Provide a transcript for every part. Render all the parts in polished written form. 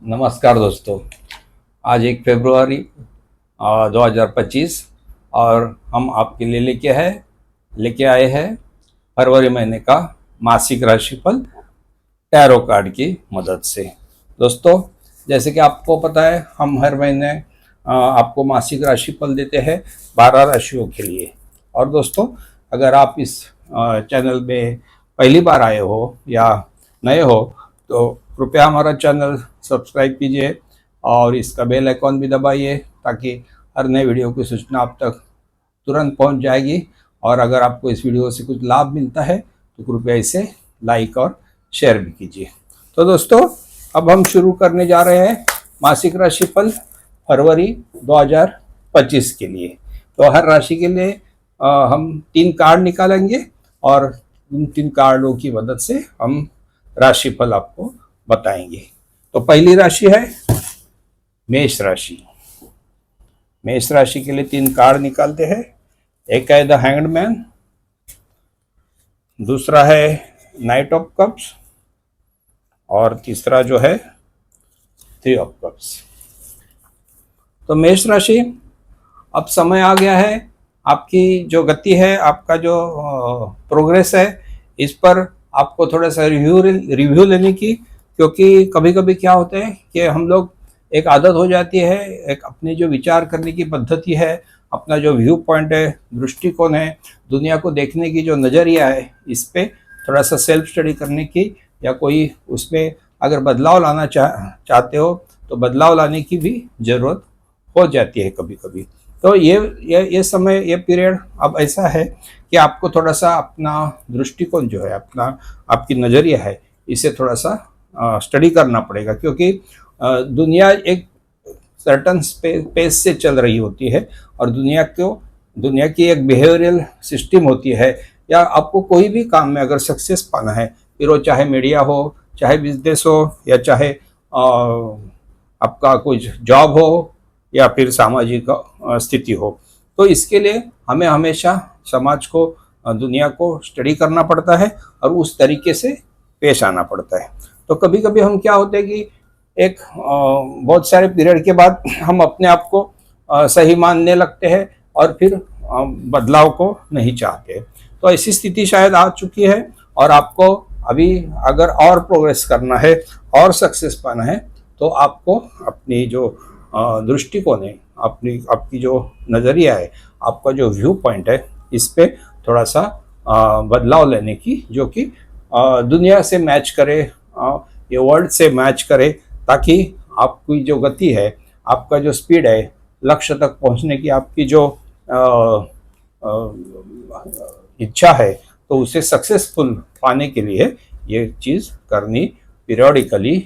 नमस्कार दोस्तों। आज 1 फरवरी 2025 और हम आपके लिए लेके आए हैं फरवरी महीने का मासिक राशिफल टैरो कार्ड की मदद से। दोस्तों, जैसे कि आपको पता है, हम हर महीने आपको मासिक राशिफल देते हैं 12 राशियों के लिए। और दोस्तों, अगर आप इस चैनल में पहली बार आए हो या नए हो तो कृपया हमारा चैनल सब्सक्राइब कीजिए और इसका बेल आइकॉन भी दबाइए ताकि हर नए वीडियो की सूचना आप तक तुरंत पहुंच जाएगी। और अगर आपको इस वीडियो से कुछ लाभ मिलता है तो कृपया इसे लाइक और शेयर भी कीजिए। तो दोस्तों, अब हम शुरू करने जा रहे हैं मासिक राशिफल फरवरी 2025 के लिए। तो हर राशि के लिए हम 3 कार्ड निकालेंगे और उन 3 कार्डों की मदद से हम राशिफल आपको बताएंगे। तो पहली राशि है मेष राशि। मेष राशि के लिए 3 कार्ड निकालते हैं। एक है द हैंग्ड मैन, दूसरा है नाइट ऑफ कप्स और तीसरा जो है 3 ऑफ कप्स। तो मेष राशि, अब समय आ गया है, आपकी जो गति है, आपका जो प्रोग्रेस है, इस पर आपको थोड़ा सा रिव्यू लेने की। क्योंकि कभी कभी क्या होता है कि हम लोग एक आदत हो जाती है, एक अपनी जो विचार करने की पद्धति है, अपना जो व्यू पॉइंट है, दृष्टिकोण है, दुनिया को देखने की जो नज़रिया है, इस पे थोड़ा सा सेल्फ स्टडी करने की या कोई उसमें अगर बदलाव लाना चाहते हो तो बदलाव लाने की भी ज़रूरत हो जाती है कभी कभी। तो ये समय, ये पीरियड अब ऐसा है कि आपको थोड़ा सा अपना दृष्टिकोण जो है, आपकी नज़रिया है, इसे थोड़ा सा स्टडी करना पड़ेगा। क्योंकि दुनिया एक सर्टन पेस से चल रही होती है और दुनिया की एक बिहेवियरल सिस्टम होती है। या आपको कोई भी काम में अगर सक्सेस पाना है, फिर वो चाहे मीडिया हो, चाहे बिजनेस हो, या चाहे आपका कुछ जॉब हो, या फिर सामाजिक स्थिति हो, तो इसके लिए हमें हमेशा समाज को, दुनिया को स्टडी करना पड़ता है और उस तरीके से पेश आना पड़ता है। तो कभी कभी हम क्या होते हैं कि एक बहुत सारे पीरियड के बाद हम अपने आप को सही मानने लगते हैं और फिर बदलाव को नहीं चाहते। तो ऐसी स्थिति शायद आ चुकी है और आपको अभी अगर और प्रोग्रेस करना है और सक्सेस पाना है तो आपको अपनी जो दृष्टिकोण है, आपकी जो नज़रिया है, आपका जो व्यू पॉइंट है, इस पे थोड़ा सा बदलाव लेने की, जो कि दुनिया से मैच करे, ये वर्ल्ड से मैच करे, ताकि आपकी जो गति है, आपका जो स्पीड है, लक्ष्य तक पहुंचने की आपकी जो इच्छा है, तो उसे सक्सेसफुल पाने के लिए ये चीज़ करनी, पीरियडिकली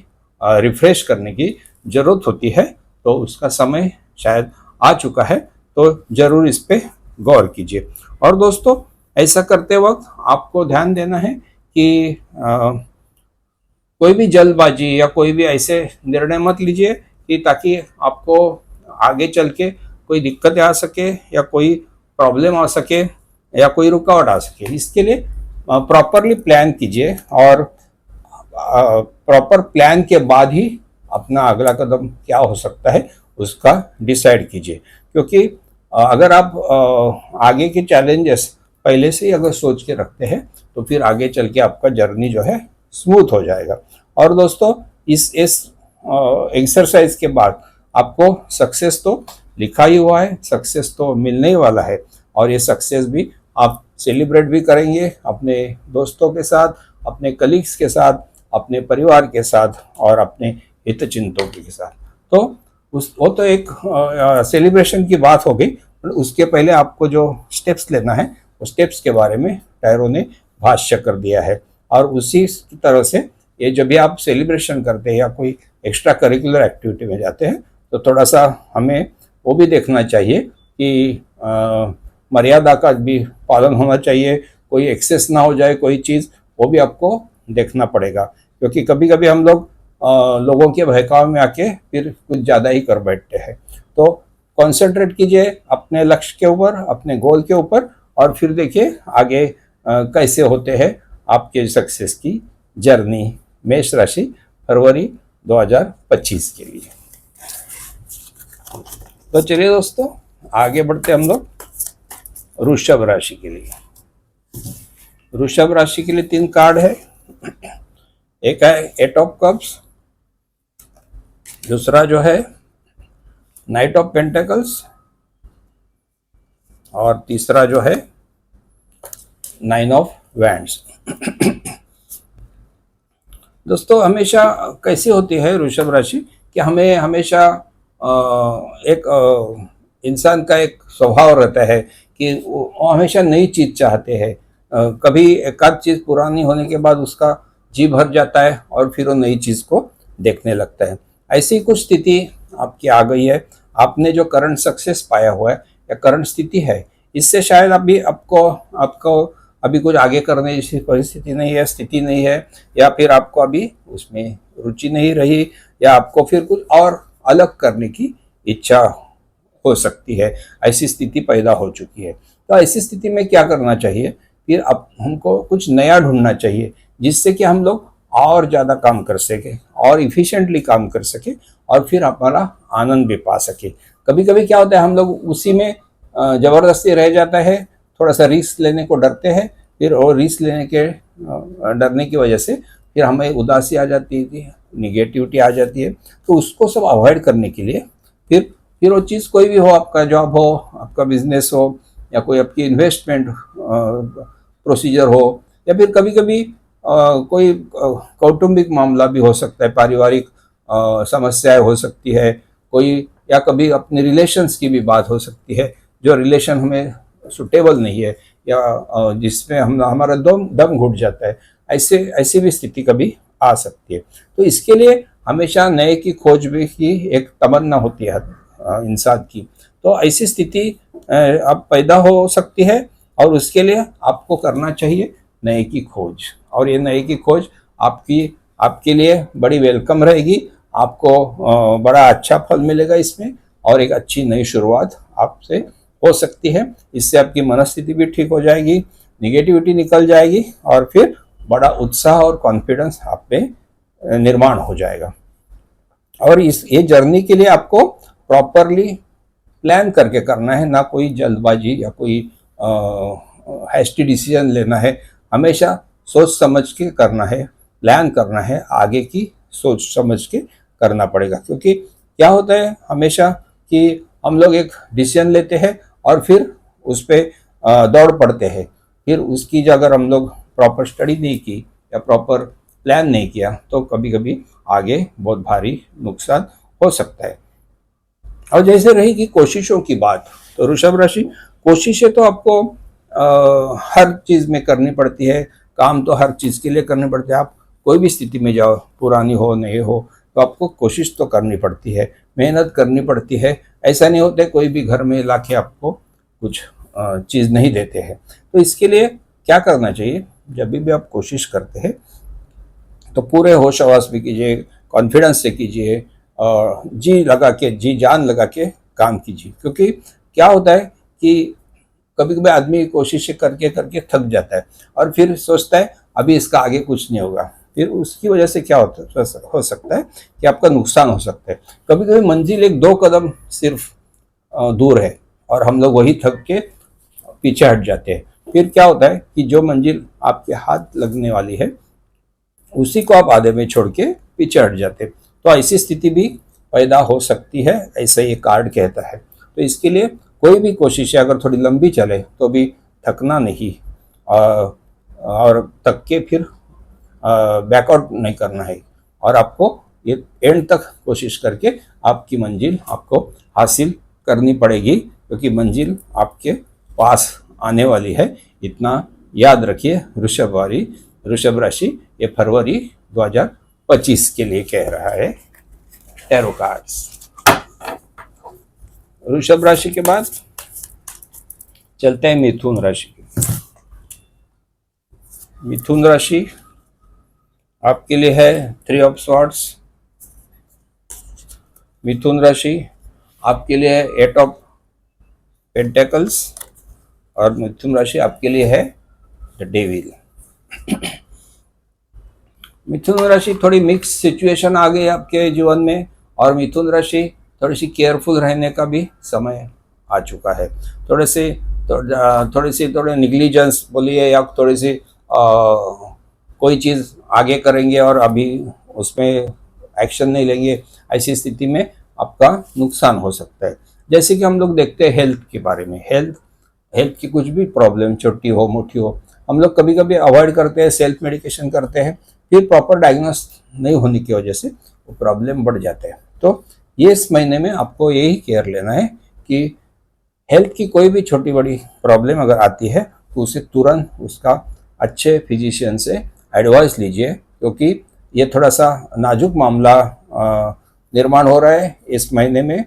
रिफ्रेश करने की ज़रूरत होती है। तो उसका समय शायद आ चुका है, तो ज़रूर इस पे गौर कीजिए। और दोस्तों, ऐसा करते वक्त आपको ध्यान देना है कि कोई भी जल्दबाजी या कोई भी ऐसे निर्णय मत लीजिए कि ताकि आपको आगे चल के कोई दिक्कत आ सके या कोई प्रॉब्लम आ सके या कोई रुकावट आ सके। इसके लिए प्रॉपरली प्लान कीजिए और प्रॉपर प्लान के बाद ही अपना अगला कदम क्या हो सकता है उसका डिसाइड कीजिए। क्योंकि अगर आप आगे के चैलेंजेस पहले से ही अगर सोच के रखते हैं तो फिर आगे चल के आपका जर्नी जो है स्मूथ हो जाएगा। और दोस्तों, इस एक्सरसाइज के बाद आपको सक्सेस तो लिखा ही हुआ है, सक्सेस तो मिलने ही वाला है। और ये सक्सेस भी आप सेलिब्रेट भी करेंगे अपने दोस्तों के साथ, अपने कलीग्स के साथ, अपने परिवार के साथ और अपने हितचिंतकों के साथ। तो वो तो एक सेलिब्रेशन की बात हो गई। उसके पहले आपको जो स्टेप्स लेना है, उस स्टेप्स के बारे में टैरो ने भाष्य कर दिया है। और उसी तरह से ये जब भी आप सेलिब्रेशन करते हैं या कोई एक्स्ट्रा करिकुलर एक्टिविटी में जाते हैं तो थोड़ा सा हमें वो भी देखना चाहिए कि मर्यादा का भी पालन होना चाहिए, कोई एक्सेस ना हो जाए कोई चीज़, वो भी आपको देखना पड़ेगा। क्योंकि कभी कभी हम लोग लोगों के बहकाव में आके फिर कुछ ज़्यादा ही कर बैठते हैं। तो कॉन्सेंट्रेट कीजिए अपने लक्ष्य के ऊपर, अपने गोल के ऊपर, और फिर देखिए आगे कैसे होते हैं आपके सक्सेस की जर्नी। मेष राशि फरवरी 2025 के लिए। तो चलिए दोस्तों, आगे बढ़ते हम लोग वृषभ राशि के लिए। वृषभ राशि के लिए 3 कार्ड है। एक है 8 ऑफ कप्स, दूसरा जो है नाइट ऑफ पेंटेकल्स, और तीसरा जो है 9 ऑफ वैंड्स। दोस्तों, हमेशा कैसी होती है वृषभ राशि कि हमें हमेशा एक इंसान का एक स्वभाव रहता है कि वो हमेशा नई चीज चाहते हैं। कभी एक आध चीज पुरानी होने के बाद उसका जी भर जाता है और फिर वो नई चीज को देखने लगता है। ऐसी कुछ स्थिति आपकी आ गई है। आपने जो करंट सक्सेस पाया हुआ है या करंट स्थिति है, इससे शायद अभी आपको आपको अभी कुछ आगे करने जैसी परिस्थिति नहीं है, स्थिति नहीं है, या फिर आपको अभी उसमें रुचि नहीं रही, या आपको फिर कुछ और अलग करने की इच्छा हो सकती है। ऐसी स्थिति पैदा हो चुकी है। तो ऐसी स्थिति में क्या करना चाहिए, फिर अब हमको कुछ नया ढूंढना चाहिए जिससे कि हम लोग और ज़्यादा काम कर सके और इफिशिएंटली काम कर सके और फिर हमारा आनंद भी पा सके। कभी कभी क्या होता है, हम लोग उसी में ज़बरदस्ती रह जाता है, थोड़ा सा रिस्क लेने को डरते हैं, फिर और रिस्क लेने के डरने की वजह से फिर हमें उदासी आ जाती है, निगेटिविटी आ जाती है। तो उसको सब अवॉइड करने के लिए फिर वो चीज़ कोई भी हो, आपका जॉब हो, आपका बिजनेस हो, या कोई आपकी इन्वेस्टमेंट प्रोसीजर हो, या फिर कभी कभी कोई कौटुंबिक मामला भी हो सकता है, पारिवारिक समस्याएं हो सकती है कोई, या कभी अपने रिलेशंस की भी बात हो सकती है, जो रिलेशन हमें सुटेबल नहीं है या जिसमें हम हमारा दम घुट जाता है। ऐसी भी स्थिति कभी आ सकती है। तो इसके लिए हमेशा नए की खोज भी की एक तमन्ना होती है इंसान की। तो ऐसी स्थिति अब पैदा हो सकती है और उसके लिए आपको करना चाहिए नए की खोज। और ये नए की खोज आपके लिए बड़ी वेलकम रहेगी। आपको बड़ा अच्छा फल मिलेगा इसमें, और एक अच्छी नई शुरुआत आपसे हो सकती है। इससे आपकी मनस्थिति भी ठीक हो जाएगी, निगेटिविटी निकल जाएगी, और फिर बड़ा उत्साह और कॉन्फिडेंस आप में निर्माण हो जाएगा। और ये जर्नी के लिए आपको प्रॉपरली प्लान करके करना है, ना कोई जल्दबाजी या कोई हैस्टी डिसीजन लेना है। हमेशा सोच समझ के करना है, प्लान करना है, आगे की सोच समझ के करना पड़ेगा। क्योंकि क्या होता है हमेशा कि हम लोग एक डिसीजन लेते हैं और फिर उस पर दौड़ पड़ते हैं, फिर उसकी अगर हम लोग प्रॉपर स्टडी नहीं की या प्रॉपर प्लान नहीं किया तो कभी कभी आगे बहुत भारी नुकसान हो सकता है। और जैसे रही कि कोशिशों की बात, तो वृषभ राशि, कोशिशें तो आपको हर चीज़ में करनी पड़ती है, काम तो हर चीज़ के लिए करनी पड़ती है। आप कोई भी स्थिति में जाओ, पुरानी हो नई हो, तो आपको कोशिश तो करनी पड़ती है, मेहनत करनी पड़ती है। ऐसा नहीं होता कोई भी घर में ला के आपको कुछ चीज़ नहीं देते हैं। तो इसके लिए क्या करना चाहिए, जब भी आप कोशिश करते हैं तो पूरे होश हवास में कीजिए, कॉन्फिडेंस से कीजिए, और जी लगा के, जी जान लगा के काम कीजिए। क्योंकि क्या होता है कि कभी कभी आदमी कोशिशें करके करके थक जाता है और फिर सोचता है अभी इसका आगे कुछ नहीं होगा। फिर उसकी वजह से क्या हो सकता है कि आपका नुकसान हो सकता है। कभी कभी मंजिल 1-2 कदम सिर्फ दूर है और हम लोग वही थक के पीछे हट जाते हैं। फिर क्या होता है कि जो मंजिल आपके हाथ लगने वाली है उसी को आप आधे में छोड़ के पीछे हट जाते हैं। तो ऐसी स्थिति भी पैदा हो सकती है, ऐसा ये कार्ड कहता है। तो इसके लिए कोई भी कोशिश अगर थोड़ी लंबी चले तो भी थकना नहीं, और थक के फिर बैकआउट नहीं करना है, और आपको ये एंड तक कोशिश करके आपकी मंजिल आपको हासिल करनी पड़ेगी। क्योंकि मंजिल आपके पास आने वाली है, इतना याद रखिए। वृषभ राशि ये फरवरी 2025 के लिए कह रहा है टैरो कार्ड्स। वृषभ राशि के बाद चलते हैं मिथुन राशि की। मिथुन राशि आपके लिए है 3 ऑफ स्वॉर्ड्स। मिथुन राशि आपके लिए है 8 ऑफ पेंटेकल्स, और मिथुन राशि आपके लिए है द डेविल। मिथुन राशि थोड़ी मिक्स सिचुएशन आ गई आपके जीवन में, और मिथुन राशि थोड़ी सी केयरफुल रहने का भी समय आ चुका है। थोड़ी निग्लिजेंस बोलिए, या थोड़ी सी कोई चीज़ आगे करेंगे और अभी उसमें एक्शन नहीं लेंगे, ऐसी स्थिति में आपका नुकसान हो सकता है। जैसे कि हम लोग देखते हैं हेल्थ के बारे में, हेल्थ की कुछ भी प्रॉब्लम छोटी हो मोटी हो, हम लोग कभी कभी अवॉइड करते हैं, सेल्फ मेडिकेशन करते हैं, फिर प्रॉपर डायग्नोस नहीं होने की वजह से वो प्रॉब्लम बढ़ जाते हैं। तो ये इस महीने में आपको यही केयर लेना है कि हेल्थ की कोई भी छोटी बड़ी प्रॉब्लम अगर आती है तो उसे तुरंत उसका अच्छे फिजिशियन से एडवाइस लीजिए, क्योंकि ये थोड़ा सा नाजुक मामला निर्माण हो रहा है इस महीने में,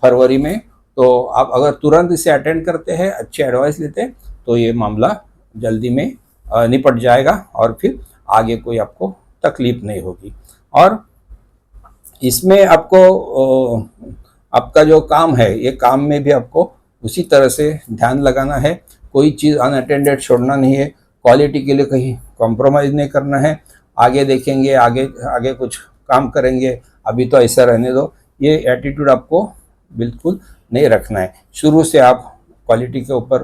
फरवरी में। तो आप अगर तुरंत इसे अटेंड करते हैं, अच्छे एडवाइस लेते हैं, तो ये मामला जल्दी में निपट जाएगा और फिर आगे कोई आपको तकलीफ नहीं होगी। और इसमें आपको आपका जो काम है, ये काम में भी आपको उसी तरह से ध्यान लगाना है, कोई चीज़ अनअटेंडेड छोड़ना नहीं है, क्वालिटी के लिए कहीं कॉम्प्रोमाइज़ नहीं करना है। आगे देखेंगे, आगे आगे कुछ काम करेंगे, अभी तो ऐसा रहने दो, ये एटीट्यूड आपको बिल्कुल नहीं रखना है। शुरू से आप क्वालिटी के ऊपर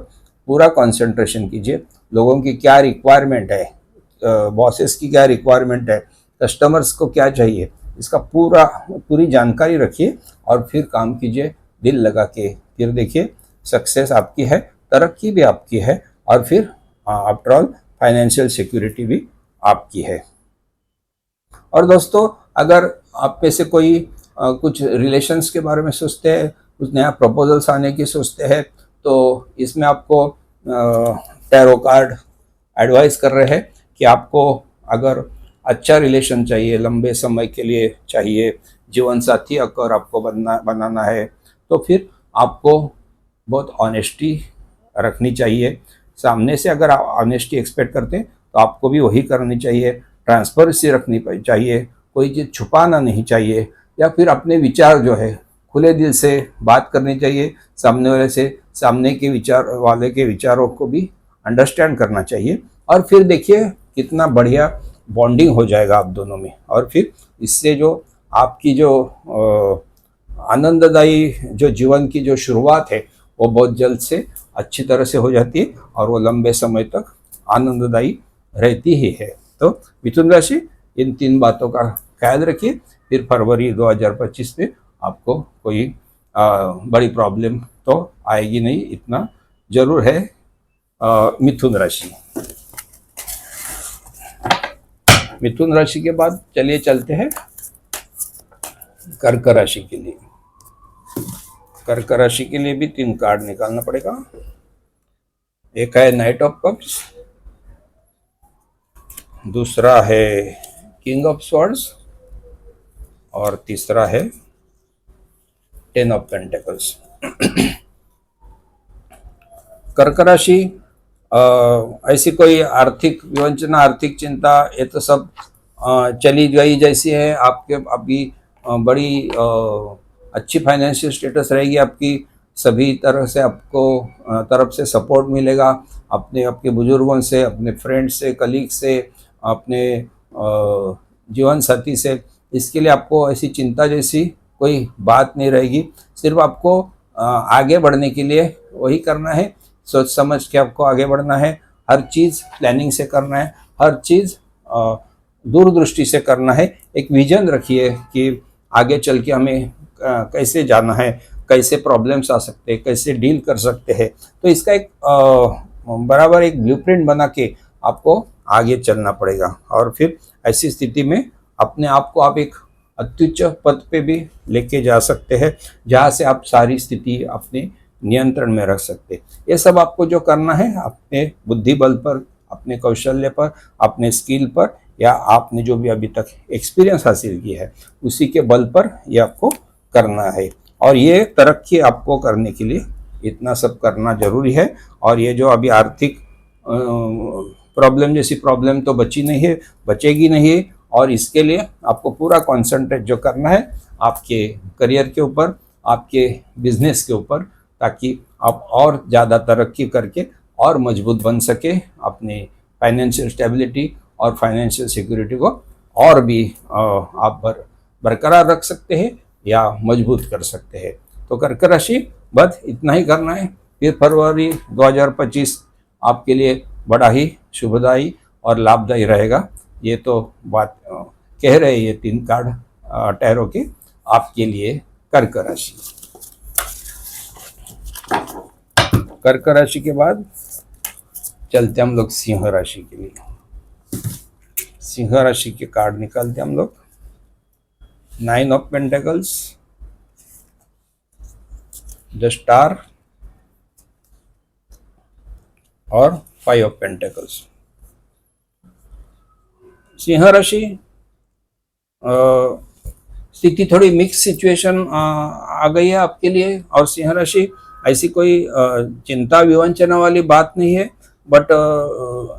पूरा कंसंट्रेशन कीजिए, लोगों की क्या रिक्वायरमेंट है, बॉसेस की क्या रिक्वायरमेंट है, कस्टमर्स को क्या चाहिए, इसका पूरी जानकारी रखिए और फिर काम कीजिए दिल लगा के। फिर देखिए सक्सेस आपकी है, तरक्की भी आपकी है, और फिर आफ्टर ऑल फाइनेंशियल सिक्योरिटी भी आपकी है। और दोस्तों, अगर आप में से कोई कुछ रिलेशंस के बारे में सोचते हैं, कुछ नया प्रपोजल्स आने की सोचते हैं, तो इसमें आपको टैरो कार्ड एडवाइस कर रहे हैं कि आपको अगर अच्छा रिलेशन चाहिए, लंबे समय के लिए चाहिए, जीवन साथी अगर आपको बनाना है, तो फिर आपको बहुत ऑनेस्टी रखनी चाहिए। सामने से अगर आप ऑनेस्टी एक्सपेक्ट करते हैं तो आपको भी वही करनी चाहिए। ट्रांसपेरेंसी रखनी चाहिए, कोई चीज़ छुपाना नहीं चाहिए, या फिर अपने विचार जो है खुले दिल से बात करनी चाहिए, सामने वाले से, सामने के विचार वाले के विचारों को भी अंडरस्टैंड करना चाहिए। और फिर देखिए कितना बढ़िया बॉन्डिंग हो जाएगा आप दोनों में, और फिर इससे जो आपकी जो आनंददायी जो जीवन की जो शुरुआत है वो बहुत जल्द से अच्छी तरह से हो जाती है, और वो लंबे समय तक आनंददायी रहती ही है। तो मिथुन राशि, इन 3 बातों का ख्याल रखिए, फिर फरवरी 2025 में आपको कोई बड़ी प्रॉब्लम तो आएगी नहीं, इतना जरूर है। मिथुन राशि, मिथुन राशि के बाद चलिए चलते हैं कर्क राशि के लिए। कर्क राशि के लिए भी 3 कार्ड निकालना पड़ेगा। एक है नाइट ऑफ कप्स, दूसरा है किंग ऑफ स्वॉर्ड्स, और तीसरा है 10 ऑफ पेंटिकल्स। कर्क राशि, ऐसी कोई आर्थिक विवंचना, आर्थिक चिंता, ये तो सब चली गई जैसी है। आपके अभी बड़ी अच्छी फाइनेंशियल स्टेटस रहेगी आपकी, सभी तरह से आपको तरफ से सपोर्ट मिलेगा, आपके बुजुर्गों से, अपने फ्रेंड्स से, कलीग से, अपने जीवन साथी से। इसके लिए आपको ऐसी चिंता जैसी कोई बात नहीं रहेगी। सिर्फ आपको आगे बढ़ने के लिए वही करना है, सोच समझ के आपको आगे बढ़ना है, हर चीज़ प्लानिंग से करना है, हर चीज़ दूरदृष्टि से करना है। एक विजन रखिए कि आगे चल के हमें कैसे जाना है, कैसे प्रॉब्लम्स आ सकते हैं, कैसे डील कर सकते हैं। तो इसका एक बराबर एक ब्लूप्रिंट बना के आपको आगे चलना पड़ेगा, और फिर ऐसी स्थिति में अपने आप को आप एक अत्युच्च पद पे भी लेके जा सकते हैं, जहाँ से आप सारी स्थिति अपने नियंत्रण में रख सकते। ये सब आपको जो करना है अपने बुद्धि बल पर, अपने कौशल्य पर, अपने स्किल पर, या आपने जो भी अभी तक एक्सपीरियंस हासिल किया है उसी के बल पर ये आपको करना है। और ये तरक्की आपको करने के लिए इतना सब करना जरूरी है। और ये जो अभी आर्थिक प्रॉब्लम जैसी प्रॉब्लम तो बची नहीं है, बचेगी नहीं, और इसके लिए आपको पूरा कॉन्सेंट्रेट जो करना है आपके करियर के ऊपर, आपके बिजनेस के ऊपर, ताकि आप और ज़्यादा तरक्की करके और मजबूत बन सके, अपनी फाइनेंशियल स्टेबिलिटी और फाइनेंशियल सिक्योरिटी को और भी आप बरकरार रख सकते हैं या मजबूत कर सकते हैं। तो कर्क राशि बस इतना ही करना है। फिर फरवरी 2025 आपके लिए बड़ा ही शुभदायी और लाभदायी रहेगा। ये तो बात कह रहे हैं ये 3 कार्ड टैरो के आपके लिए कर्क राशि। कर्क राशि के बाद चलते हम लोग सिंह राशि के लिए। सिंह राशि के कार्ड निकालते हम लोग। 9 ऑफ पेंटिकल्स, द स्टार और 5 ऑफ पेंटिकल्स। सिंह राशि स्थिति थोड़ी मिक्स सिचुएशन आ गई है आपके लिए। और सिंह राशि ऐसी कोई चिंता विवंचना वाली बात नहीं है, बट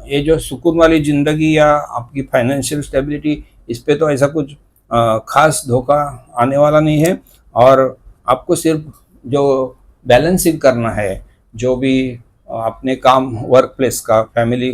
ये जो सुकून वाली जिंदगी या आपकी फाइनेंशियल स्टेबिलिटी, इस पे तो ऐसा कुछ खास धोखा आने वाला नहीं है। और आपको सिर्फ जो बैलेंसिंग करना है, जो भी अपने काम, वर्क प्लेस का, फैमिली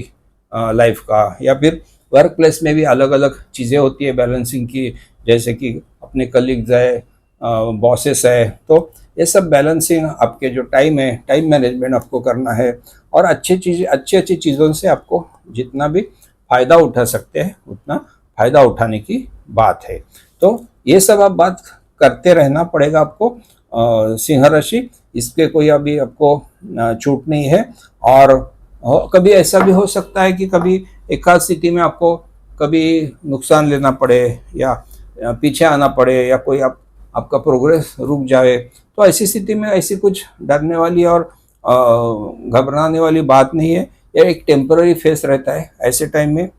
लाइफ का, या फिर वर्क प्लेस में भी अलग अलग चीज़ें होती है बैलेंसिंग की, जैसे कि अपने कलीग्स है, बॉसेस है, तो ये सब बैलेंसिंग आपके जो टाइम है, टाइम मैनेजमेंट आपको करना है। और अच्छी चीज़ों से आपको जितना भी फ़ायदा उठा सकते हैं उतना फ़ायदा उठाने की बात है। तो ये सब आप बात करते रहना पड़ेगा आपको सिंह राशि। इसके कोई अभी आपको छूट नहीं है। और कभी ऐसा भी हो सकता है कि कभी एक खास स्थिति में आपको कभी नुकसान लेना पड़े या पीछे आना पड़े, या कोई आपका प्रोग्रेस रुक जाए। तो ऐसी स्थिति में ऐसी कुछ डरने वाली और घबराने वाली बात नहीं है। यह एक टेम्पररी फेस रहता है। ऐसे टाइम में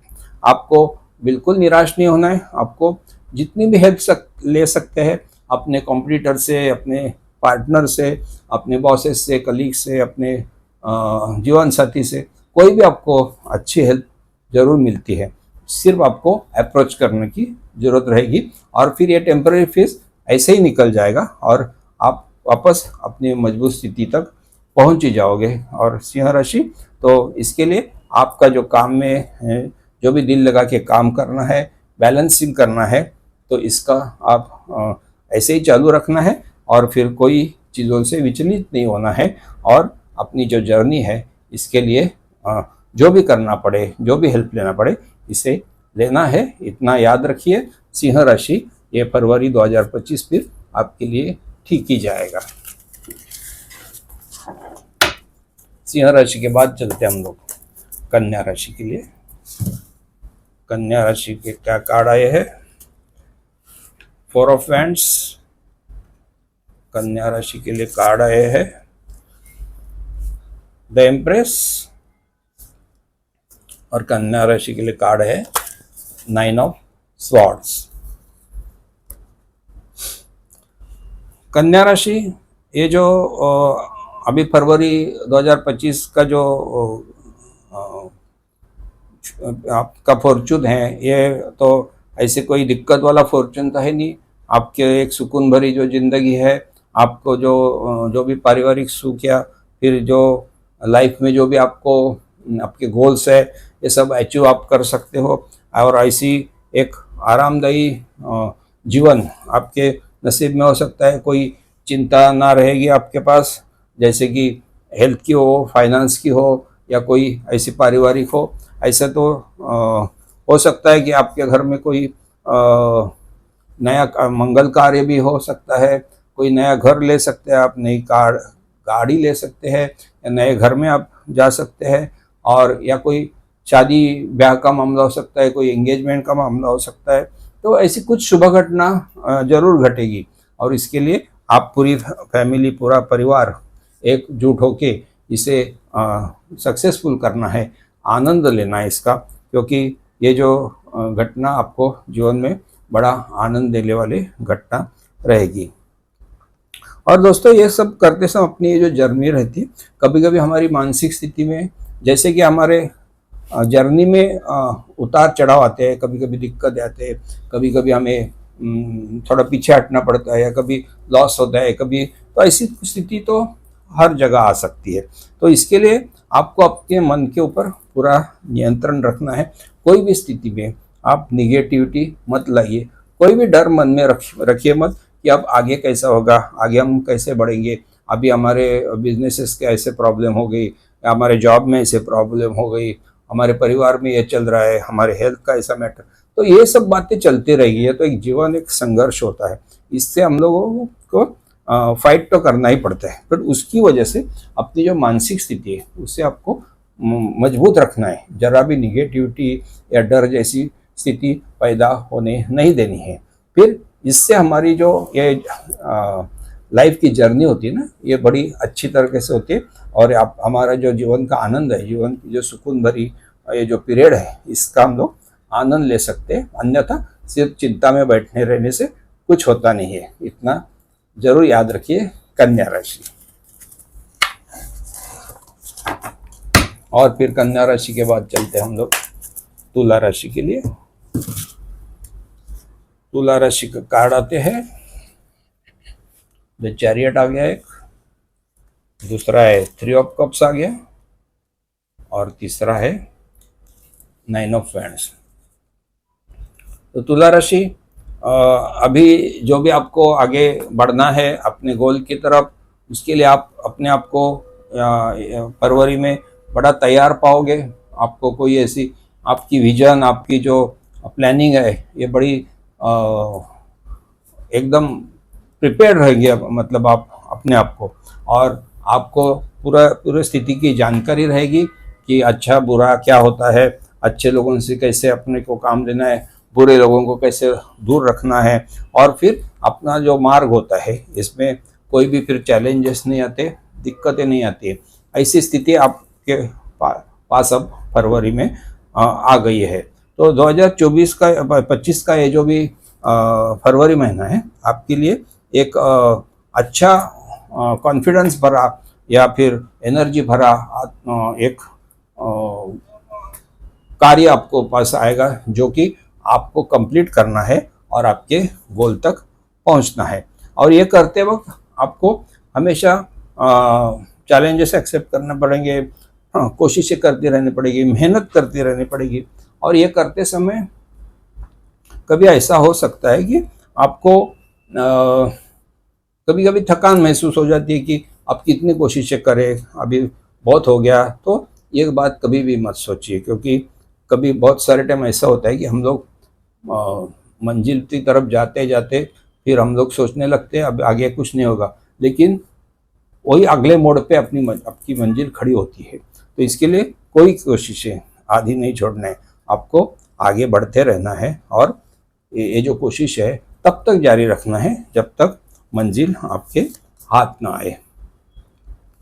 आपको बिल्कुल निराश नहीं होना है। आपको जितनी भी हेल्प ले सकते हैं अपने कॉम्पिटिटर से, अपने पार्टनर से, अपने बॉसेस से, कलीग से, अपने जीवन साथी से, कोई भी आपको अच्छी हेल्प जरूर मिलती है। सिर्फ आपको अप्रोच करने की जरूरत रहेगी और फिर ये टेम्पररी फेस ऐसे ही निकल जाएगा और आप वापस अपनी मजबूत स्थिति तक पहुंच ही जाओगे। और सिंह राशि, तो इसके लिए आपका जो काम में है, जो भी दिल लगा के काम करना है, बैलेंसिंग करना है, तो इसका आप ऐसे ही चालू रखना है और फिर कोई चीज़ों से विचलित नहीं होना है। और अपनी जो जर्नी है इसके लिए जो भी करना पड़े, जो भी हेल्प लेना पड़े, इसे लेना है। इतना याद रखिए सिंह राशि, ये फरवरी 2025 फिर आपके लिए ठीक ही जाएगा। सिंह राशि के बाद चलते हम लोग कन्या राशि के लिए। कन्या राशि के क्या कार्ड आए हैं? 4 ऑफ वैंड्स। कन्या राशि के लिए कार्ड आए हैं द एम्प्रेस, और कन्या राशि के लिए कार्ड है 9 ऑफ स्वॉर्ड्स। कन्या राशि, ये जो अभी फरवरी 2025 का जो आपका फॉर्चून है, ये तो ऐसे कोई दिक्कत वाला फॉर्चून तो है नहीं। आपके एक सुकून भरी जो जिंदगी है, आपको जो भी पारिवारिक सुख या फिर जो लाइफ में जो भी आपको आपके गोल्स है, ये सब अचीव आप कर सकते हो। और ऐसी एक आरामदायी जीवन आपके नसीब में हो सकता है। कोई चिंता ना रहेगी आपके पास, जैसे कि हेल्थ की हो, फाइनेंस की हो, या कोई ऐसी पारिवारिक हो। ऐसा तो हो सकता है कि आपके घर में कोई नया मंगल कार्य भी हो सकता है, कोई नया घर ले सकते हैं आप, नई गाड़ी ले सकते हैं, या नए घर में आप जा सकते हैं। और या कोई शादी ब्याह का मामला हो सकता है, कोई एंगेजमेंट का मामला हो सकता है। तो ऐसी कुछ शुभ घटना जरूर घटेगी और इसके लिए आप पूरी फैमिली, पूरा परिवार एकजुट होके इसे सक्सेसफुल करना है, आनंद लेना है इसका, क्योंकि ये जो घटना आपको जीवन में बड़ा आनंद देने वाली घटना रहेगी। और दोस्तों, ये सब करते समय अपनी जो जर्नी रहती है, कभी कभी हमारी मानसिक स्थिति में, जैसे कि हमारे जर्नी में उतार चढ़ाव आते हैं, कभी कभी दिक्कत आते हैं, कभी कभी हमें थोड़ा पीछे हटना पड़ता है, या कभी लॉस होता है कभी, तो ऐसी स्थिति तो हर जगह आ सकती है। तो इसके लिए आपको आपके मन के ऊपर पूरा नियंत्रण रखना है। कोई भी स्थिति में आप निगेटिविटी मत लाइए, कोई भी डर मन में रखिए मत कि अब आगे कैसा होगा, आगे हम कैसे बढ़ेंगे, अभी हमारे बिजनेसेस के ऐसे प्रॉब्लम हो गई, हमारे जॉब में ऐसे प्रॉब्लम हो गई, हमारे परिवार में ये चल रहा है, हमारे हेल्थ का ऐसा मैटर, तो ये सब बातें चलती रहेगी। ये तो एक जीवन एक संघर्ष होता है, इससे हम लोगों को फाइट तो करना ही पड़ता है, पर उसकी वजह से अपनी जो मानसिक स्थिति है उससे आपको मजबूत रखना है। जरा भी निगेटिविटी या डर जैसी स्थिति पैदा होने नहीं देनी है। फिर इससे हमारी जो ये लाइफ की जर्नी होती है ना, ये बड़ी अच्छी तरीके से होती है, और आप हमारा जो जीवन का आनंद है, जीवन की जो सुकून भरी ये जो पीरियड है, इसका हम लोग आनंद ले सकते हैं। अन्यथा सिर्फ चिंता में बैठने रहने से कुछ होता नहीं है, इतना जरूर याद रखिए कन्या राशि। और फिर कन्या राशि के बाद चलते हैं हम लोग तुला राशि के लिए। तुला राशि का कार्ड आते हैं, द चैरियट आ गया एक, दूसरा है 3 ऑफ कप्स आ गया, और तीसरा है 9 ऑफ वैंड्स। तो तुला राशि अभी जो भी आपको आगे बढ़ना है अपने गोल की तरफ, उसके लिए आप अपने आप को फरवरी में बड़ा तैयार पाओगे। आपको कोई ऐसी आपकी विजन, आपकी जो प्लानिंग है, ये बड़ी एकदम प्रिपेयर्ड रहेगी, मतलब आप अपने आप को, और आपको पूरे स्थिति की जानकारी रहेगी कि अच्छा बुरा क्या होता है, अच्छे लोगों से कैसे अपने को काम लेना है, बुरे लोगों को कैसे दूर रखना है, और फिर अपना जो मार्ग होता है इसमें कोई भी फिर चैलेंजेस नहीं आते, दिक्कतें नहीं आती है। ऐसी स्थिति आपके पास अब फरवरी में आ गई है। तो 2024 का 25 का ये जो भी फरवरी महीना है आपके लिए एक अच्छा कॉन्फिडेंस भरा या फिर एनर्जी भरा एक कार्य आपको पास आएगा, जो कि आपको कंप्लीट करना है और आपके गोल तक पहुंचना है। और ये करते वक्त आपको हमेशा चैलेंजेस एक्सेप्ट करने पड़ेंगे, कोशिशें करती रहनी पड़ेगी, मेहनत करती रहनी पड़ेगी। और ये करते समय कभी ऐसा हो सकता है कि आपको कभी कभी थकान महसूस हो जाती है कि आप कितनी कोशिशें करें, अभी बहुत हो गया। तो ये बात कभी भी मत सोचिए, क्योंकि कभी बहुत सारे टाइम ऐसा होता है कि हम लोग मंजिल की तरफ जाते जाते फिर हम लोग सोचने लगते हैं अब आगे कुछ नहीं होगा, लेकिन वही अगले मोड़ पे आपकी मंजिल खड़ी होती है। तो इसके लिए कोई कोशिशें आधी नहीं छोड़ना है, आपको आगे बढ़ते रहना है, और ये जो कोशिश है तब तक जारी रखना है जब तक मंजिल आपके हाथ ना आए।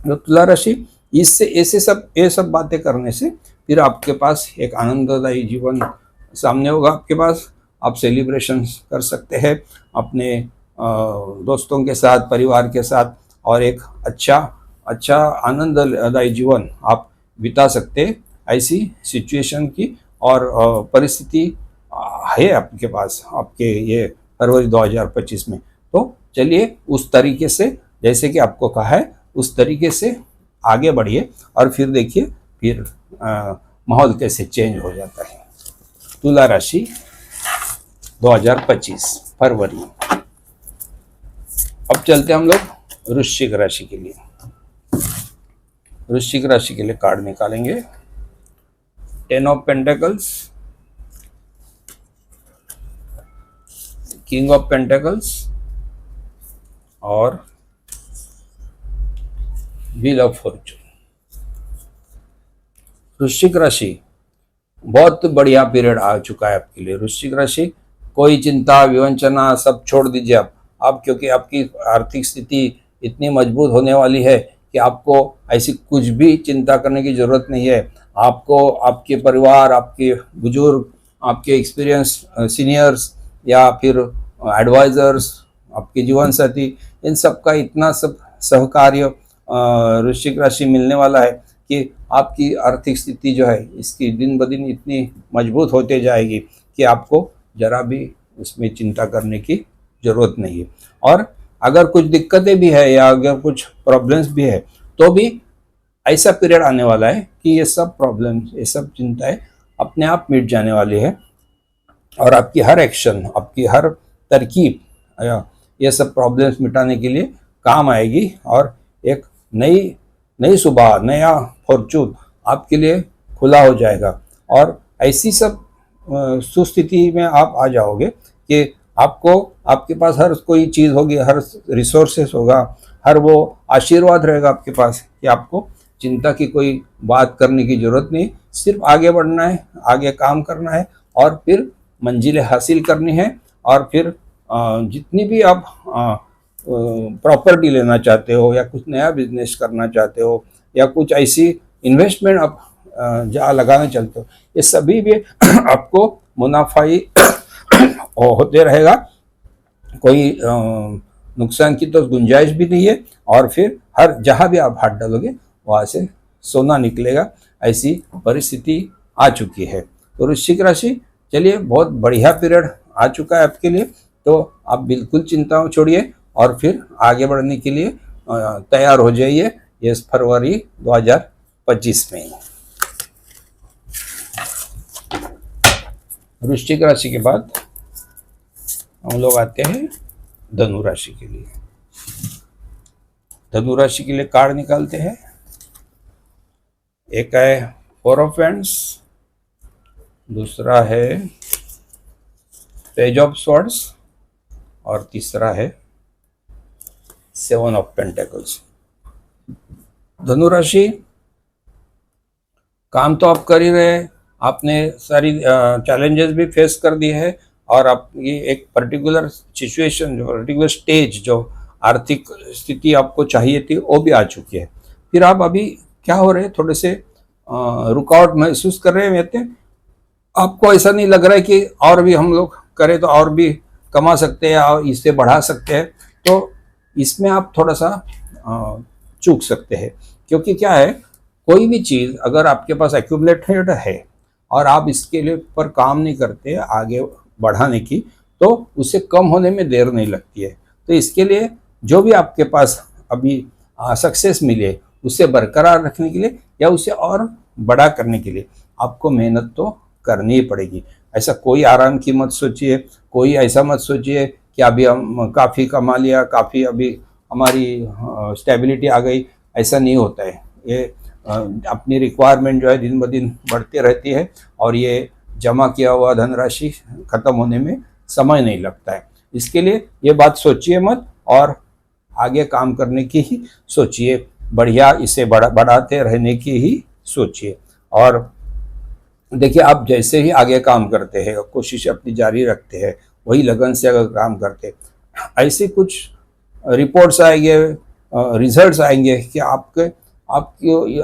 तो तुला राशि इससे ये सब बातें करने से फिर आपके पास एक आनंददायी जीवन सामने होगा आपके पास। आप सेलिब्रेशन कर सकते हैं अपने दोस्तों के साथ, परिवार के साथ, और एक अच्छा आनंददायी जीवन आप बिता सकते हैं। ऐसी सिचुएशन की और परिस्थिति है आपके पास आपके ये फरवरी 2025 में। तो चलिए उस तरीके से, जैसे कि आपको कहा है, उस तरीके से आगे बढ़िए, और फिर देखिए फिर माहौल कैसे चेंज हो जाता है। तुला राशि 2025 फरवरी। अब चलते हम लोग वृश्चिक राशि के लिए। वृश्चिक राशि के लिए कार्ड निकालेंगे, 10 of pentacles, king of pentacles और व्हील ऑफ फॉर्चून। वृश्चिक राशि बहुत बढ़िया पीरियड आ चुका है आपके लिए। वृश्चिक राशि, कोई चिंता विवंचना सब छोड़ दीजिए आप, क्योंकि आपकी आर्थिक स्थिति इतनी मजबूत होने वाली है कि आपको ऐसी कुछ भी चिंता करने की जरूरत नहीं है। आपको आपके परिवार, आपके बुजुर्ग, आपके एक्सपीरियंस सीनियर्स या फिर एडवाइजर्स, आपके जीवन साथी, इन सब का इतना सब सहकार्य वृश्चिक राशि मिलने वाला है कि आपकी आर्थिक स्थिति जो है इसकी दिन ब दिन इतनी मजबूत होते जाएगी कि आपको जरा भी उसमें चिंता करने की ज़रूरत नहीं है। और अगर कुछ दिक्कतें भी है या अगर कुछ प्रॉब्लम्स भी है तो भी ऐसा पीरियड आने वाला है कि ये सब प्रॉब्लम, ये सब चिंताएं अपने आप मिट जाने वाली है और आपकी हर एक्शन, आपकी हर तरकीब ये सब प्रॉब्लम्स मिटाने के लिए काम आएगी और एक नई नई सुबह, नया फॉर्चून आपके लिए खुला हो जाएगा। और ऐसी सब सुस्थिति में आप आ जाओगे कि आपको, आपके पास हर कोई चीज़ होगी, हर रिसोर्सेस होगा, हर वो आशीर्वाद रहेगा आपके पास कि आपको चिंता की कोई बात करने की जरूरत नहीं, सिर्फ आगे बढ़ना है, आगे काम करना है और फिर मंजिलें हासिल करनी है। और फिर जितनी भी आप प्रॉपर्टी लेना चाहते हो या कुछ नया बिजनेस करना चाहते हो या कुछ ऐसी इन्वेस्टमेंट आप जहाँ लगाना चाहते हो, ये सभी भी आपको मुनाफाई होते रहेगा, कोई नुकसान की तो गुंजाइश भी नहीं है। और फिर हर जहाँ भी आप हाथ डालोगे वहाँ से सोना निकलेगा, ऐसी परिस्थिति आ चुकी है। तो वृश्चिक राशि, चलिए बहुत बढ़िया पीरियड आ चुका है आपके लिए, तो आप बिल्कुल चिंता छोड़िए और फिर आगे बढ़ने के लिए तैयार हो जाइए ये फरवरी 2025 में। वृश्चिक राशि के बाद हम लोग आते हैं धनु राशि के लिए। धनु राशि के लिए कार्ड निकालते हैं। एक है 4 ऑफ वैंड्स, दूसरा है पेज ऑफ स्वॉर्ड्स और तीसरा है 7 ऑफ पेंटेकल्स। धनु राशि, काम तो आप कर ही रहे हैं, आपने सारी चैलेंजेस भी फेस कर दिए हैं और आपकी एक पर्टिकुलर सिचुएशन, जो पर्टिकुलर स्टेज, जो आर्थिक स्थिति आपको चाहिए थी वो भी आ चुकी है। फिर आप अभी क्या हो रहे हैं, थोड़े से रुकावट महसूस कर रहे हैं। आपको ऐसा नहीं लग रहा है कि और भी हम लोग करें तो और भी कमा सकते हैं और इसे बढ़ा सकते हैं, तो इसमें आप थोड़ा सा चूक सकते हैं। क्योंकि क्या है, कोई भी चीज़ अगर आपके पास एक्यूमुलेटेड है और आप इसके लिए पर काम नहीं करते आगे बढ़ाने की, तो उसे कम होने में देर नहीं लगती है। तो इसके लिए जो भी आपके पास अभी सक्सेस मिले उसे बरकरार रखने के लिए या उसे और बड़ा करने के लिए आपको मेहनत तो करनी ही पड़ेगी। ऐसा कोई आराम की मत सोचिए, कोई ऐसा मत सोचिए कि अभी हम काफ़ी कमा लिया, काफ़ी अभी हमारी स्टेबिलिटी आ गई, ऐसा नहीं होता है। ये अपनी रिक्वायरमेंट जो है दिन ब दिन बढ़ती रहती है और ये जमा किया हुआ धनराशि खत्म होने में समय नहीं लगता है। इसके लिए ये बात सोचिए मत और आगे काम करने की ही सोचिए, बढ़िया इसे बढ़ाते रहने की ही सोचिए। और देखिए, आप जैसे ही आगे काम करते हैं, कोशिश अपनी जारी रखते हैं, वही लगन से अगर काम करते, ऐसे कुछ रिपोर्ट्स आएंगे, रिजल्ट्स आएंगे कि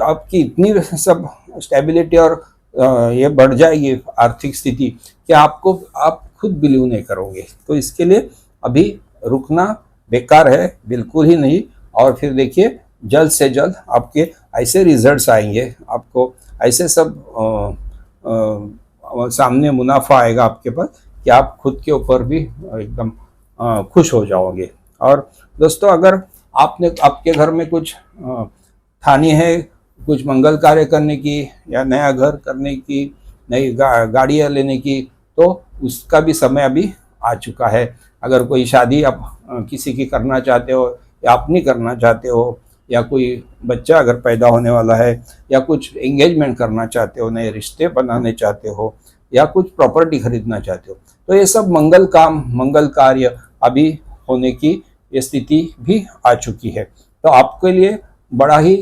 आपकी इतनी सब स्टेबिलिटी और ये बढ़ जाएगी आर्थिक स्थिति कि आप खुद बिलीव नहीं करोगे। तो इसके लिए अभी रुकना बेकार है, बिल्कुल ही नहीं। और फिर देखिए, जल्द से जल्द आपके ऐसे रिजल्ट्स आएंगे, आपको ऐसे सब सामने मुनाफा आएगा आपके पास कि आप खुद के ऊपर भी एकदम खुश हो जाओगे। और दोस्तों, अगर आपके घर में कुछ ठानी है, कुछ मंगल कार्य करने की या नया घर करने की, नई गाड़ियाँ लेने की, तो उसका भी समय अभी आ चुका है। अगर कोई शादी आप किसी की करना चाहते हो या आप नहीं करना चाहते हो, या कोई बच्चा अगर पैदा होने वाला है, या कुछ एंगेजमेंट करना चाहते हो, नए रिश्ते बनाने चाहते हो, या कुछ प्रॉपर्टी खरीदना चाहते हो, तो ये सब मंगल काम, मंगल कार्य अभी होने की ये स्थिति भी आ चुकी है। तो आपके लिए बड़ा ही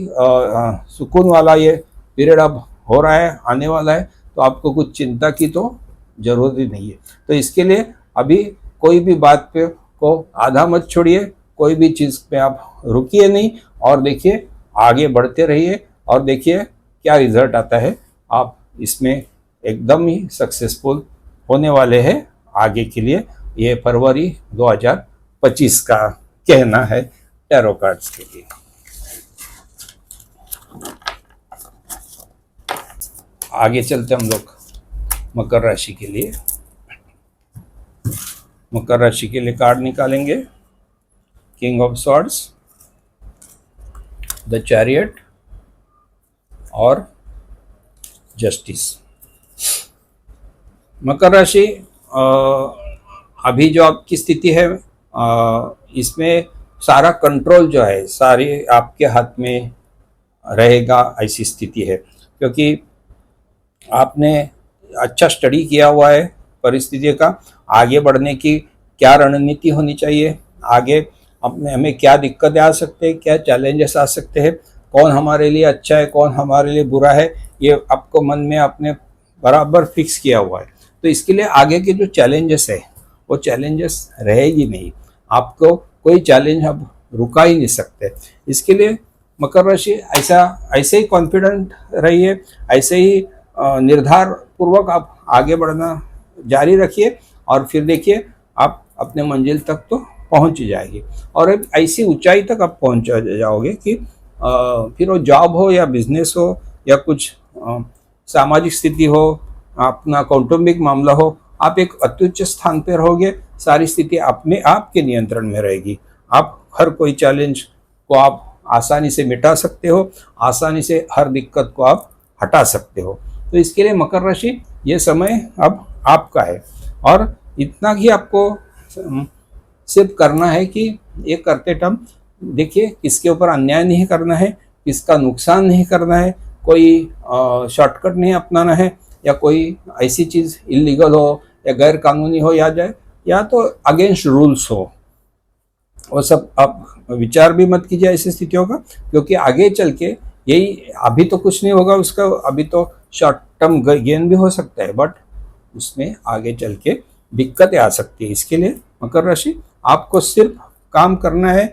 सुकून वाला ये पीरियड अब हो रहा है, आने वाला है। तो आपको कुछ चिंता की तो जरूरत ही नहीं है। तो इसके लिए अभी कोई भी बात पे को आधा मत छोड़िए, कोई भी चीज़ पे आप रुकिए नहीं और देखिए, आगे बढ़ते रहिए और देखिए क्या रिजल्ट आता है। आप इसमें एकदम ही सक्सेसफुल होने वाले हैं आगे के लिए। ये फरवरी 2025 का कहना है टैरो कार्ड्स के लिए। आगे चलते हम लोग मकर राशि के लिए। मकर राशि के लिए कार्ड निकालेंगे। King of swords, the chariot, और जस्टिस। मकर राशि, अभी जो आपकी स्थिति है इसमें सारा कंट्रोल जो है सारी आपके हाथ में रहेगा, ऐसी स्थिति है। क्योंकि आपने अच्छा स्टडी किया हुआ है परिस्थितियों का, आगे बढ़ने की क्या रणनीति होनी चाहिए, आगे अपने हमें क्या दिक्कतें आ सकते हैं, क्या चैलेंजेस आ सकते हैं, कौन हमारे लिए अच्छा है कौन हमारे लिए बुरा है, ये आपको मन में आपने बराबर फिक्स किया हुआ है। तो इसके लिए आगे के जो चैलेंजेस है वो चैलेंजेस रहेगी नहीं, आपको कोई चैलेंज अब रुका ही नहीं सकते। इसके लिए मकर राशि ऐसे ही कॉन्फिडेंट रहिए, ऐसे ही निर्धार पूर्वक आप आगे बढ़ना जारी रखिए और फिर देखिए आप अपने मंजिल तक तो पहुंच जाएगी और एक ऐसी ऊंचाई तक आप पहुंच जाओगे कि फिर वो जॉब हो या बिजनेस हो या कुछ सामाजिक स्थिति हो, अपना कौटुंबिक मामला हो, आप एक अत्युच्च स्थान पर रहोगे, सारी स्थिति अपने आपके नियंत्रण में रहेगी। आप हर कोई चैलेंज को आप आसानी से मिटा सकते हो, आसानी से हर दिक्कत को आप हटा सकते हो। तो इसके लिए मकर राशि ये समय अब आपका है और इतना ही आपको सिर्फ करना है कि ये करते टाइम देखिए किसके ऊपर अन्याय नहीं करना है, किसका नुकसान नहीं करना है, कोई शॉर्टकट नहीं अपनाना है या कोई ऐसी चीज़ इलीगल हो या गैर कानूनी हो या तो अगेंस्ट रूल्स हो, वो सब आप विचार भी मत कीजिए ऐसी स्थितियों का। क्योंकि आगे चल के यही अभी तो कुछ नहीं होगा उसका, अभी तो शॉर्ट टर्म गेन भी हो सकता है बट उसमें आगे चल के दिक्कतें आ सकती है। इसके लिए मकर राशि आपको सिर्फ काम करना है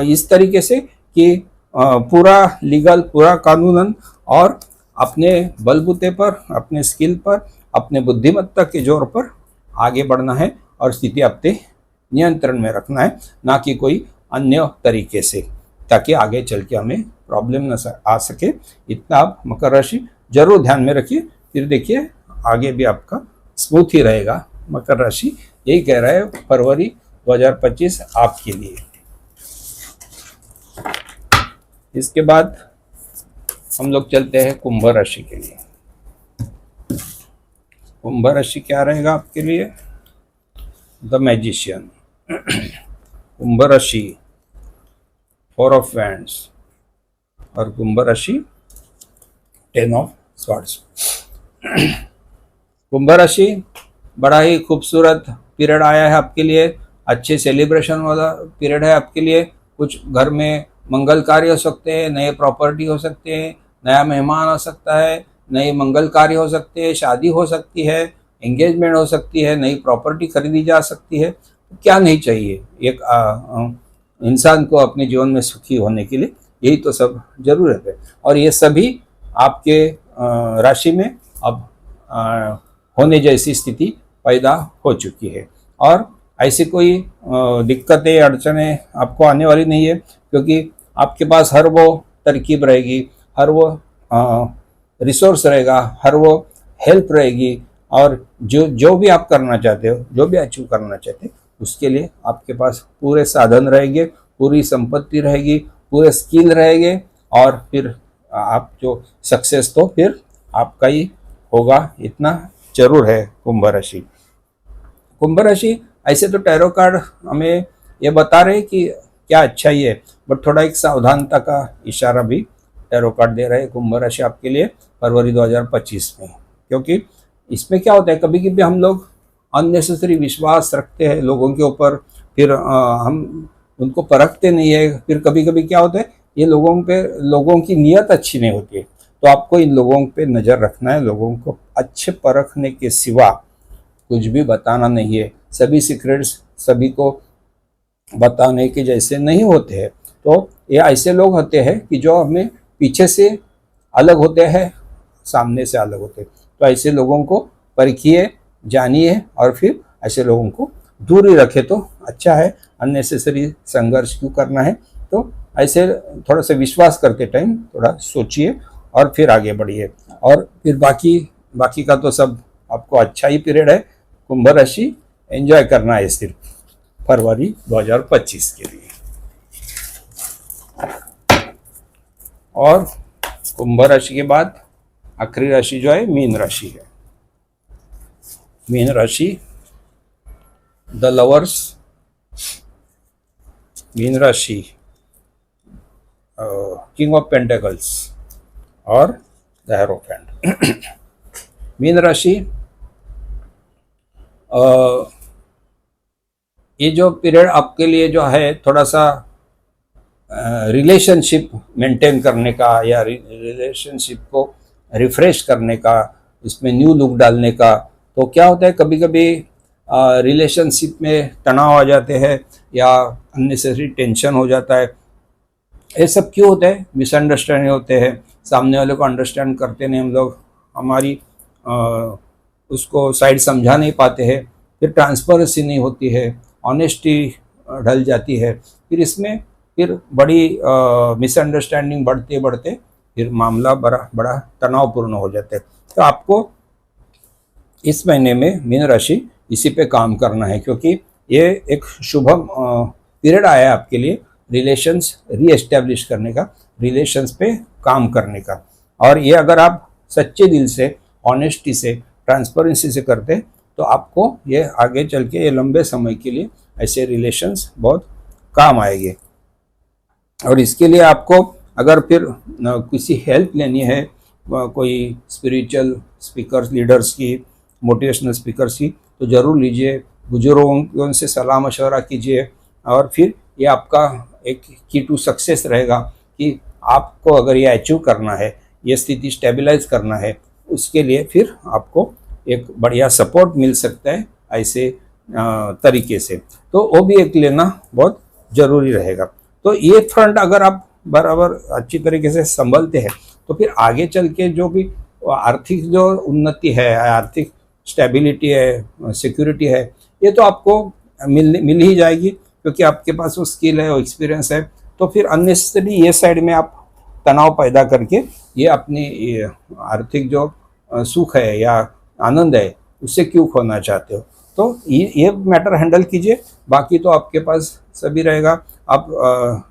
इस तरीके से कि पूरा लीगल, पूरा कानूनन और अपने बलबूते पर, अपने स्किल पर, अपने बुद्धिमत्ता के जोर पर आगे बढ़ना है और स्थिति अपने नियंत्रण में रखना है, ना कि कोई अन्य तरीके से, ताकि आगे चल के हमें प्रॉब्लम न आ सके। इतना आप मकर राशि जरूर ध्यान में रखिए, फिर देखिए आगे भी आपका स्मूथ ही रहेगा। मकर राशि यही कह रहा है फरवरी 2025 आपके लिए। इसके बाद हम लोग चलते हैं कुंभ राशि के लिए। कुंभ राशि क्या रहेगा आपके लिए? The magician. कुंभ राशि 4 ऑफ वैंड्स और कुंभ राशि 10 ऑफ स्वॉर्ड्स। कुंभ राशि बड़ा ही खूबसूरत पीरियड आया है आपके लिए, अच्छे सेलिब्रेशन वाला पीरियड है आपके लिए। कुछ घर में मंगल कार्य हो सकते हैं, नए प्रॉपर्टी हो सकते हैं, नया मेहमान आ सकता है, नए मंगल कार्य हो सकते हैं, शादी हो सकती है, एंगेजमेंट हो सकती है, नई प्रॉपर्टी खरीदी जा सकती है। क्या नहीं चाहिए एक इंसान को अपने जीवन में सुखी होने के लिए, यही तो सब जरूरत है। और ये सभी आपके राशि में अब होने जैसी स्थिति पैदा हो चुकी है और ऐसी कोई दिक्कतें अड़चनें आपको आने वाली नहीं है, क्योंकि आपके पास हर वो तरकीब रहेगी, हर वो रिसोर्स रहेगा, हर वो हेल्प रहेगी और जो भी आप करना चाहते हो, जो भी अचीव करना चाहते हो, उसके लिए आपके पास पूरे साधन रहेंगे, पूरी संपत्ति रहेगी, पूरे स्किल रहेंगे और फिर आप जो सक्सेस तो फिर आपका ही होगा, इतना जरूर है। कुंभ राशि, कुंभ राशि ऐसे तो टैरो कार्ड हमें ये बता रहे कि क्या अच्छा ही है, बट थोड़ा एक सावधानता का इशारा भी टैरो कार्ड दे रहे हैं कुंभ राशि आपके लिए फरवरी 2025 में। क्योंकि इसमें क्या होता है, कभी कभी हम लोग अननेसेसरी विश्वास रखते हैं लोगों के ऊपर, फिर हम उनको परखते नहीं है, फिर कभी कभी क्या होता है ये लोगों की नीयत अच्छी नहीं होती है। तो आपको इन लोगों पे नज़र रखना है, लोगों को अच्छे परखने के सिवा कुछ भी बताना नहीं है। सभी सीक्रेट्स सभी को बताने के जैसे नहीं होते हैं। तो ये ऐसे लोग होते हैं कि जो हमें पीछे से अलग होते हैं, सामने से अलग होते हैं। तो ऐसे लोगों को परखिए, जानिए और फिर ऐसे लोगों को दूर ही रखे तो अच्छा है। अननेसेसरी संघर्ष क्यों करना है, तो ऐसे थोड़ा सा विश्वास करते टाइम थोड़ा सोचिए और फिर आगे बढ़िए। और फिर बाकी का तो सब आपको अच्छा ही पीरियड है। कुंभ राशि एंजॉय करना है सिर्फ फरवरी 2025 के लिए। और कुंभ राशि के बाद आखिरी राशि जो है मीन राशि है। मीन राशि द लवर्स, मीन राशि किंग ऑफ पेंटेकल्स और द हेरोफेंट। मीन राशि ये जो पीरियड आपके लिए जो है थोड़ा सा रिलेशनशिप मेंटेन करने का या रिलेशनशिप को रिफ्रेश करने का, इसमें न्यू लुक डालने का। तो क्या होता है, कभी कभी रिलेशनशिप में तनाव आ जाते हैं या अननेसेसरी टेंशन हो जाता है। ये सब क्यों होता है? मिसअंडरस्टैंडिंग होते हैं, सामने वाले को अंडरस्टैंड करते नहीं हम लोग, हमारी उसको साइड समझा नहीं पाते हैं, फिर ट्रांसपेरेंसी नहीं होती है, ऑनेस्टी ढल जाती है, फिर बड़ी मिसअंडरस्टैंडिंग बढ़ते बढ़ते फिर मामला बड़ा तनावपूर्ण हो जाता है। तो आपको इस महीने में मीन राशि इसी पे काम करना है, क्योंकि ये एक शुभम पीरियड आया है आपके लिए रिलेशंस रीएस्टैब्लिश करने का, रिलेशंस पे काम करने का। और ये अगर आप सच्चे दिल से, ऑनेस्टी से, ट्रांसपेरेंसी से करते तो आपको ये आगे चल के ये लंबे समय के लिए ऐसे रिलेशंस बहुत काम आएंगे। और इसके लिए आपको अगर फिर किसी हेल्प लेनी है, कोई स्पिरिचुअल स्पीकर्स, लीडर्स की, मोटिवेशनल स्पीकर्स की, तो ज़रूर लीजिए, बुजुर्गों से सलाह मशवरा कीजिए। और फिर ये आपका एक की टू सक्सेस रहेगा कि आपको अगर ये अचीव करना है, ये स्थिति स्टेबलाइज करना है, उसके लिए फिर आपको एक बढ़िया सपोर्ट मिल सकता है ऐसे तरीके से। तो वो भी एक लेना बहुत ज़रूरी रहेगा। तो ये फ्रंट अगर आप बराबर अच्छी तरीके से संभलते हैं तो फिर आगे चल के जो भी आर्थिक जो उन्नति है, आर्थिक स्टेबिलिटी है, सिक्योरिटी है, ये तो आपको मिल ही जाएगी, क्योंकि आपके पास वो स्किल है, वो एक्सपीरियंस है। तो फिर अननेसेसरी ये साइड में आप तनाव पैदा करके ये अपनी आर्थिक जो सुख है या आनंद है उससे क्यों खोना चाहते हो? तो ये मैटर हैंडल कीजिए, बाकी तो आपके पास सभी रहेगा। आप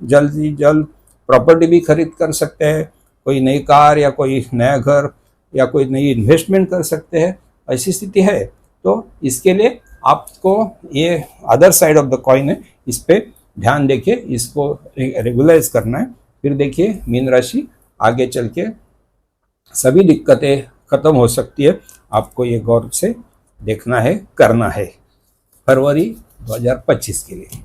जल्द ही जल्द प्रॉपर्टी भी खरीद कर सकते हैं, कोई नई कार या कोई नया घर या कोई नई इन्वेस्टमेंट कर सकते हैं, ऐसी स्थिति है। तो इसके लिए आपको ये other side of the coin है, इस पे ध्यान देखिए, इसको रेगुलराइज करना है। फिर देखिए मीन राशि आगे चल के सभी दिक्कतें खत्म हो सकती है, आपको ये गौर से देखना है, करना है फरवरी 2025 के लिए।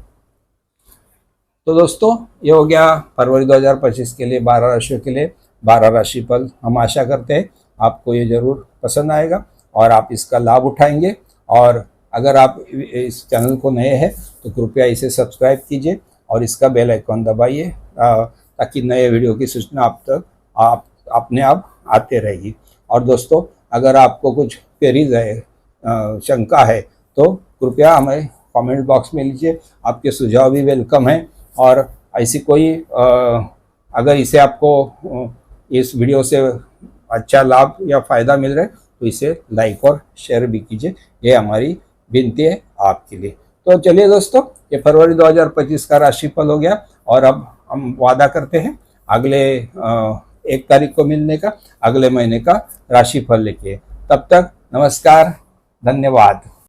तो दोस्तों ये हो गया फरवरी 2025 के लिए 12 राशियों के लिए 12 राशिफल। हम आशा करते हैं आपको ये ज़रूर पसंद आएगा और आप इसका लाभ उठाएंगे। और अगर आप इस चैनल को नए हैं तो कृपया इसे सब्सक्राइब कीजिए और इसका बेल आइकॉन दबाइए, ताकि नए वीडियो की सूचना आप तक अपने आप आते रहेगी। और दोस्तों अगर आपको कुछ क्वेरीज है, शंका है, तो कृपया हमें कमेंट बॉक्स में लीजिए, आपके सुझाव भी वेलकम हैं। और ऐसी कोई अगर इसे आपको इस वीडियो से अच्छा लाभ या फ़ायदा मिल रहा है तो इसे लाइक और शेयर भी कीजिए, ये हमारी विनती है आपके लिए। तो चलिए दोस्तों, ये फरवरी 2025 का राशिफल हो गया और अब हम वादा करते हैं अगले 1 तारीख को मिलने का, अगले महीने का राशिफल लेके। तब तक नमस्कार, धन्यवाद।